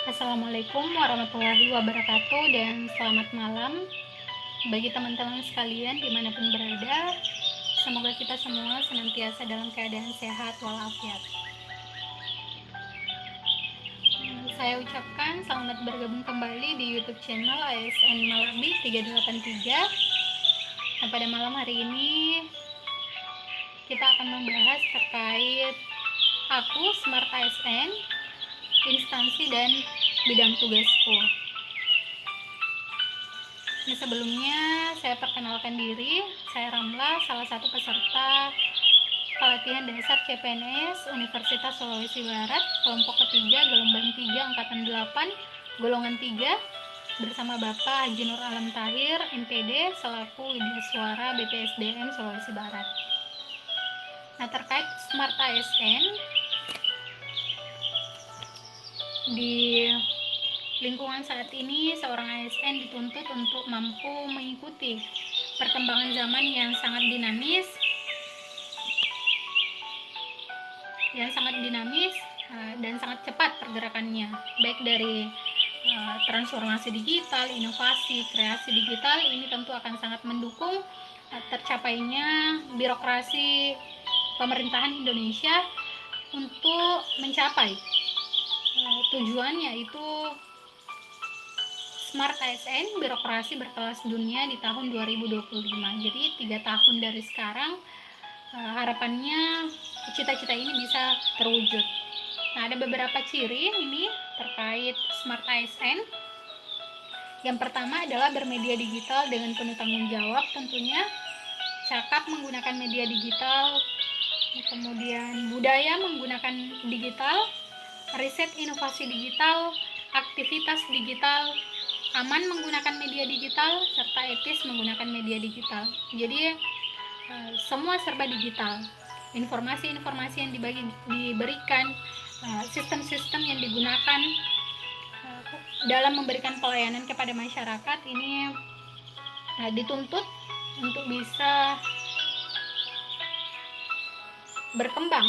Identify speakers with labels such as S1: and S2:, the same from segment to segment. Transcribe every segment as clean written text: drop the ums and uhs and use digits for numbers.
S1: Assalamualaikum warahmatullahi wabarakatuh dan selamat malam bagi teman-teman sekalian dimanapun berada. Semoga kita semua senantiasa dalam keadaan sehat walafiat. Saya ucapkan selamat bergabung kembali di YouTube channel ASN Malabi 383. Nah, pada malam hari ini kita akan membahas terkait aku Smart ASN, instansi dan bidang tugasku. Nah, sebelumnya saya perkenalkan diri, saya Ramla, salah satu peserta pelatihan dasar CPNS Universitas Sulawesi Barat, kelompok ketiga, gelombang 3, angkatan 8, golongan 3, bersama Bapak Haji Nur Alam Tahir, MPD, selaku Widya Suara BPSDM Sulawesi Barat. Nah, terkait Smart ASN, di lingkungan saat ini, seorang ASN dituntut untuk mampu mengikuti perkembangan zaman yang sangat dinamis dan sangat cepat pergerakannya, baik dari transformasi digital, inovasi, kreasi digital. Ini tentu akan sangat mendukung tercapainya birokrasi pemerintahan Indonesia untuk mencapai tujuan, yaitu Smart ASN, birokrasi berkelas dunia di tahun 2025. Jadi 3 tahun dari sekarang, harapannya cita-cita ini bisa terwujud. Nah, ada beberapa ciri ini terkait Smart ASN. Yang pertama adalah bermedia digital dengan penuh tanggung jawab tentunya, cakap menggunakan media digital, kemudian budaya menggunakan digital, riset inovasi digital, aktivitas digital, aman menggunakan media digital, serta etis menggunakan media digital. Jadi semua serba digital. Informasi-informasi yang diberikan, sistem-sistem yang digunakan dalam memberikan pelayanan kepada masyarakat ini dituntut untuk bisa berkembang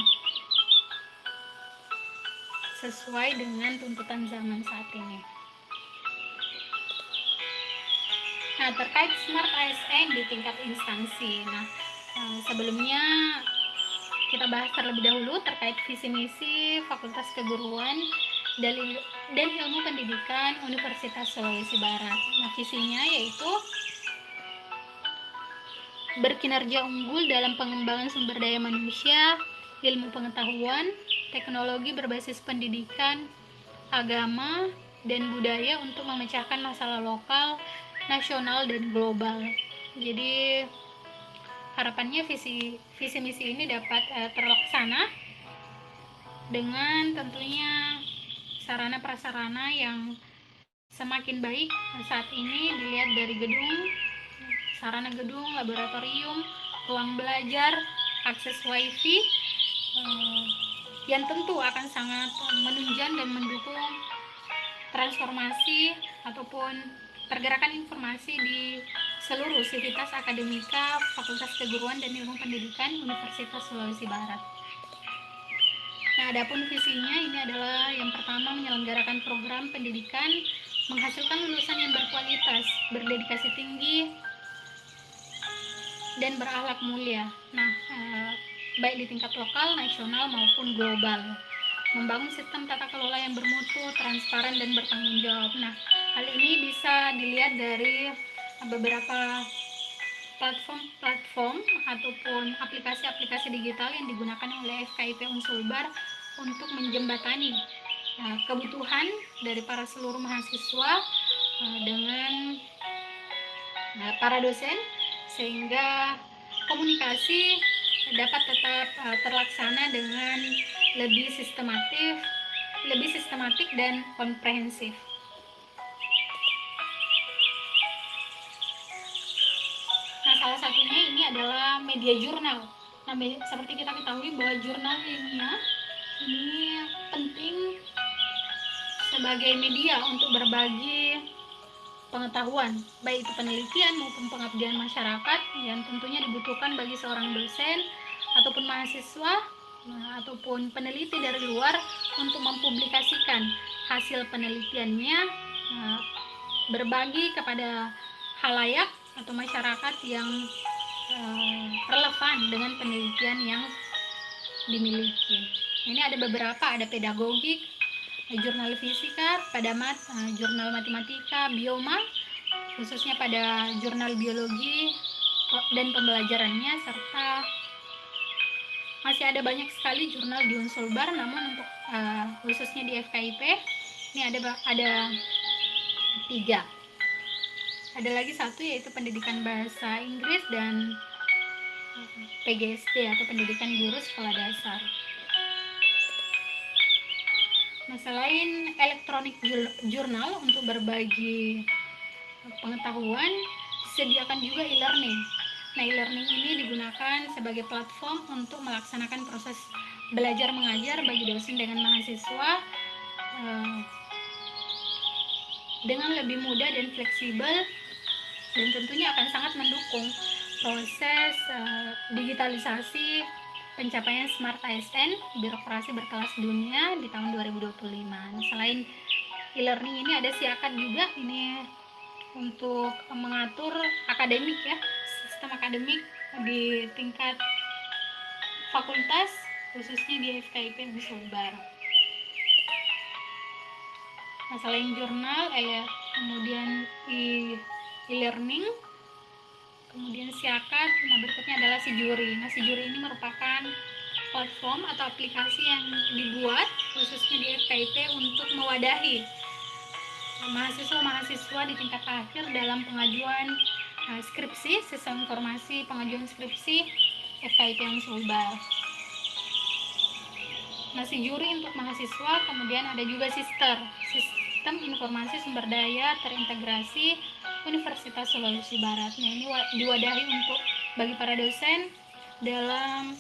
S1: sesuai dengan tuntutan zaman saat ini. Nah, terkait Smart ASN di tingkat instansi. Nah, sebelumnya kita bahas terlebih dahulu terkait visi misi Fakultas Keguruan dan Ilmu Pendidikan Universitas Sulawesi Barat. Nah, visinya yaitu berkinerja unggul dalam pengembangan sumber daya manusia, ilmu pengetahuan, teknologi berbasis pendidikan, agama, dan budaya untuk memecahkan masalah lokal, nasional, dan global. Jadi harapannya visi misi ini dapat terlaksana dengan tentunya sarana prasarana yang semakin baik. Saat ini dilihat dari gedung, sarana gedung, laboratorium, ruang belajar, akses wifi, yang tentu akan sangat menunjang dan mendukung transformasi ataupun pergerakan informasi di seluruh sivitas akademika Fakultas Keguruan dan Ilmu Pendidikan Universitas Sulawesi Barat. Nah, adapun visinya ini adalah yang pertama, menyelenggarakan program pendidikan menghasilkan lulusan yang berkualitas, berdedikasi tinggi, dan berakhlak mulia. Nah, baik di tingkat lokal, nasional maupun global. Membangun sistem tata kelola yang bermutu, transparan, dan bertanggung jawab. Nah, hal ini bisa dilihat dari beberapa platform ataupun aplikasi-aplikasi digital yang digunakan oleh FKIP Unsulbar untuk menjembatani kebutuhan dari para seluruh mahasiswa dengan para dosen, sehingga komunikasi dapat tetap terlaksana dengan lebih sistematik dan komprehensif. Nah, salah satunya ini adalah media jurnal. Nah, seperti kita ketahui bahwa jurnal ilmiah ini penting sebagai media untuk berbagi pengetahuan, baik itu penelitian maupun pengabdian masyarakat yang tentunya dibutuhkan bagi seorang dosen ataupun mahasiswa ataupun peneliti dari luar untuk mempublikasikan hasil penelitiannya, berbagi kepada halayak atau masyarakat yang relevan dengan penelitian yang dimiliki. Ini ada beberapa, ada pedagogik, jurnal fisika, pada jurnal matematika, bioma, khususnya pada jurnal biologi dan pembelajarannya, serta masih ada banyak sekali jurnal di Unsulbar. Namun untuk khususnya di FKIP ini ada 3. Ada lagi satu, yaitu pendidikan bahasa Inggris dan PGSD atau pendidikan guru sekolah dasar. Nah, selain elektronik jurnal untuk berbagi pengetahuan, disediakan juga e-learning. Nah, e-learning ini digunakan sebagai platform untuk melaksanakan proses belajar mengajar bagi dosen dengan mahasiswa dengan lebih mudah dan fleksibel, dan tentunya akan sangat mendukung proses digitalisasi pencapaian Smart ASN, birokrasi berkelas dunia di tahun 2025. Nah, selain e-learning ini ada siakat juga, ini untuk mengatur akademik ya, sistem akademik di tingkat fakultas, khususnya di FKIP Unsulbar. Nah, selain jurnal, kemudian e-learning, kemudian siakat, nah berikutnya adalah Sijuri. Nah, Sijuri ini merupakan platform atau aplikasi yang dibuat khususnya di FKIP untuk mewadahi mahasiswa-mahasiswa di tingkat akhir dalam pengajuan skripsi, sistem informasi pengajuan skripsi FKIP Unsulbar. Nah, Sijuri untuk mahasiswa, kemudian ada juga Sistem Informasi Sumber Daya Terintegrasi Universitas Sulawesi Barat. Nah, ini diwadahi untuk bagi para dosen dalam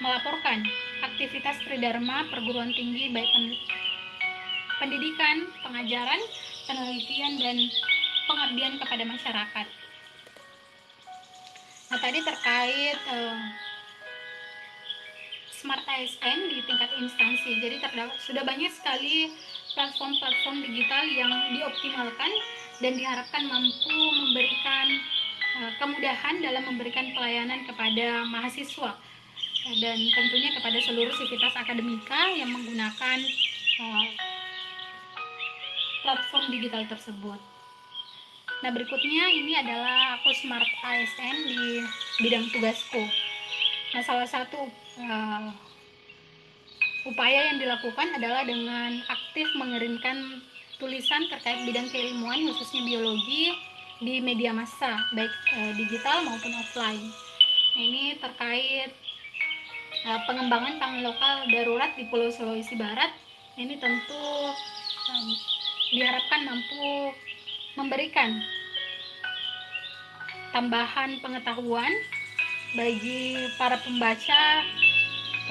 S1: melaporkan aktivitas tridharma perguruan tinggi, baik pendidikan, pengajaran, penelitian, dan pengabdian kepada masyarakat. Nah, tadi terkait Smart ASN di tingkat instansi. Jadi sudah banyak sekali platform-platform digital yang dioptimalkan dan diharapkan mampu memberikan kemudahan dalam memberikan pelayanan kepada mahasiswa dan tentunya kepada seluruh sivitas akademika yang menggunakan platform digital tersebut. Nah, berikutnya ini adalah aku Smart ASN di bidang tugasku. Nah, salah satu upaya yang dilakukan adalah dengan aktif mengirimkan tulisan terkait bidang keilmuan, khususnya biologi, di media massa, baik digital maupun offline. Nah, ini terkait pengembangan pangan lokal darurat di Pulau Sulawesi Barat. Ini tentu diharapkan mampu memberikan tambahan pengetahuan bagi para pembaca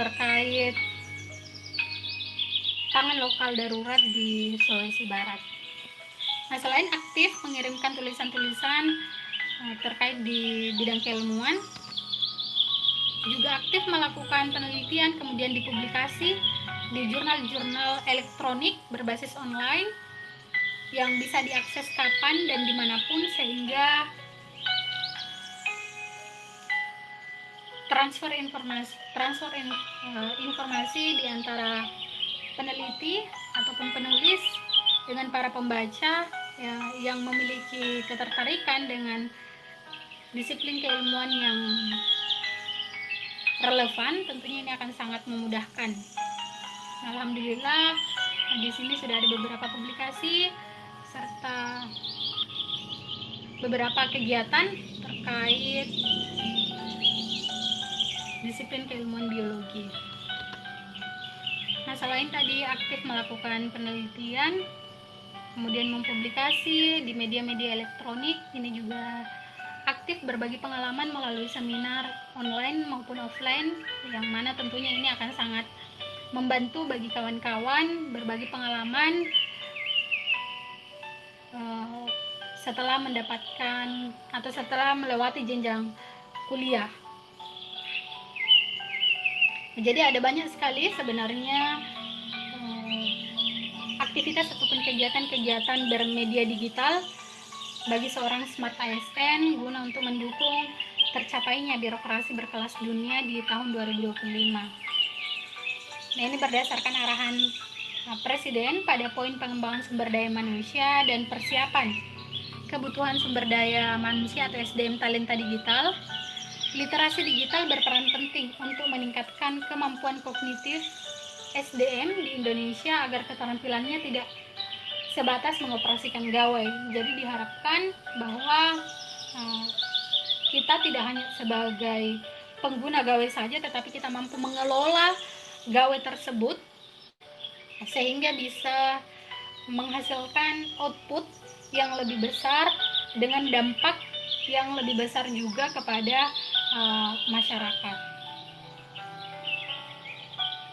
S1: terkait pangan lokal darurat di Sulawesi Barat. Nah, selain aktif mengirimkan tulisan-tulisan terkait di bidang keilmuan, juga aktif melakukan penelitian kemudian dipublikasi di jurnal-jurnal elektronik berbasis online yang bisa diakses kapan dan dimanapun, sehingga transfer informasi di antara peneliti ataupun penulis dengan para pembaca ya, yang memiliki ketertarikan dengan disiplin keilmuan yang relevan, tentunya ini akan sangat memudahkan. Alhamdulillah, di sini sudah ada beberapa publikasi serta beberapa kegiatan terkait disiplin keilmuan biologi. Nah, selain tadi aktif melakukan penelitian, kemudian mempublikasi di media-media elektronik, ini juga aktif berbagi pengalaman melalui seminar online maupun offline, yang mana tentunya ini akan sangat membantu bagi kawan-kawan berbagi pengalaman setelah mendapatkan atau setelah melewati jenjang kuliah. Jadi ada banyak sekali sebenarnya aktivitas ataupun kegiatan-kegiatan bermedia digital bagi seorang Smart ASN guna untuk mendukung tercapainya birokrasi berkelas dunia di tahun 2025. Nah, ini berdasarkan arahan Presiden pada poin pengembangan sumber daya manusia dan persiapan kebutuhan sumber daya manusia atau SDM talenta digital. Literasi digital berperan penting untuk meningkatkan kemampuan kognitif SDM di Indonesia agar keterampilannya tidak sebatas mengoperasikan gawai. Jadi diharapkan bahwa kita tidak hanya sebagai pengguna gawai saja, tetapi kita mampu mengelola gawai tersebut sehingga bisa menghasilkan output yang lebih besar dengan dampak yang lebih besar juga kepada masyarakat.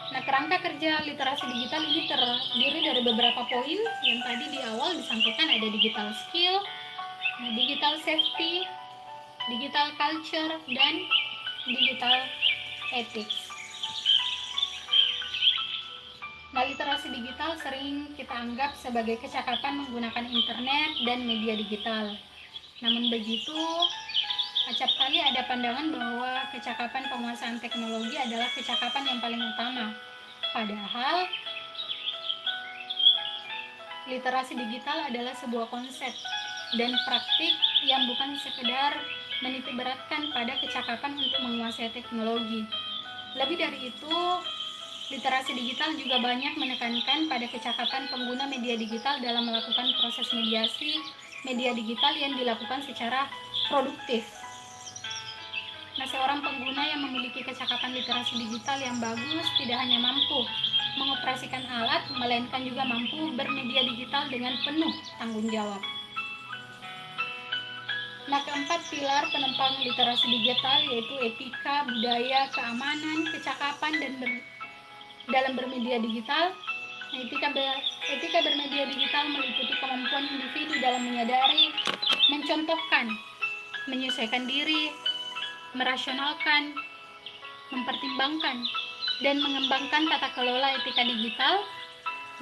S1: Nah, kerangka kerja literasi digital ini terdiri dari beberapa poin yang tadi di awal disampaikan, ada digital skill, digital safety, digital culture, dan digital ethics. Nah, literasi digital sering kita anggap sebagai kecakapan menggunakan internet dan media digital. Namun begitu, acap kali ada pandangan bahwa kecakapan penguasaan teknologi adalah kecakapan yang paling utama. Padahal, literasi digital adalah sebuah konsep dan praktik yang bukan sekedar menitikberatkan pada kecakapan untuk menguasai teknologi. Lebih dari itu, literasi digital juga banyak menekankan pada kecakapan pengguna media digital dalam melakukan proses mediasi media digital yang dilakukan secara produktif. Nah, seorang pengguna yang memiliki kecakapan literasi digital yang bagus tidak hanya mampu mengoperasikan alat, melainkan juga mampu bermedia digital dengan penuh tanggung jawab. Nah, keempat pilar penopang literasi digital yaitu etika, budaya, keamanan, kecakapan, dan dalam bermedia digital. Nah, etika bermedia digital meliputi kemampuan individu dalam menyadari, mencontohkan, menyesuaikan diri, merasionalkan, mempertimbangkan, dan mengembangkan tata kelola etika digital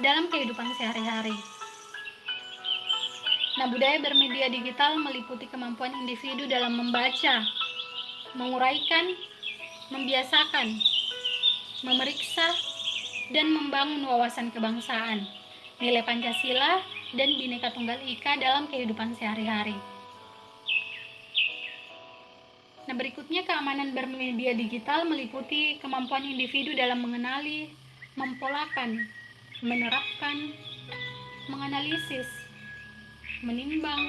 S1: dalam kehidupan sehari-hari. Nah, budaya bermedia digital meliputi kemampuan individu dalam membaca, menguraikan, membiasakan, memeriksa, dan membangun wawasan kebangsaan, nilai Pancasila, dan Bhinneka Tunggal Ika dalam kehidupan sehari-hari. Nah, berikutnya keamanan bermedia digital meliputi kemampuan individu dalam mengenali, mempolakan, menerapkan, menganalisis, menimbang,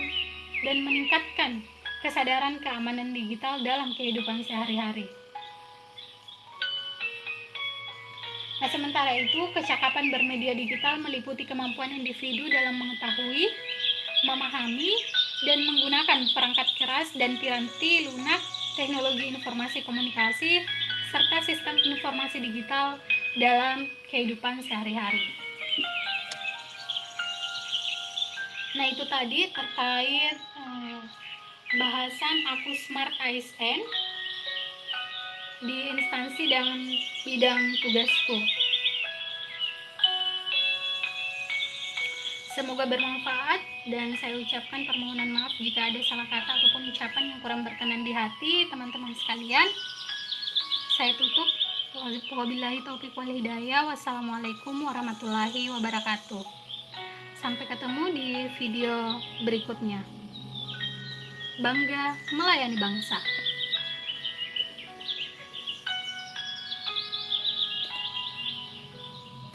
S1: dan meningkatkan kesadaran keamanan digital dalam kehidupan sehari-hari. Nah, sementara itu, kecakapan bermedia digital meliputi kemampuan individu dalam mengetahui, memahami, dan menggunakan perangkat keras dan piranti lunak, teknologi informasi komunikasi, serta sistem informasi digital dalam kehidupan sehari-hari. Nah, itu tadi terkait bahasan Aku Smart ASN di instansi dan bidang tugasku. Semoga bermanfaat dan saya ucapkan permohonan maaf jika ada salah kata ataupun ucapan yang kurang berkenan di hati teman-teman sekalian. Saya tutup. Wabillahi taufiq wal hidayah. Wassalamualaikum warahmatullahi wabarakatuh. Sampai ketemu di video berikutnya. Bangga melayani bangsa.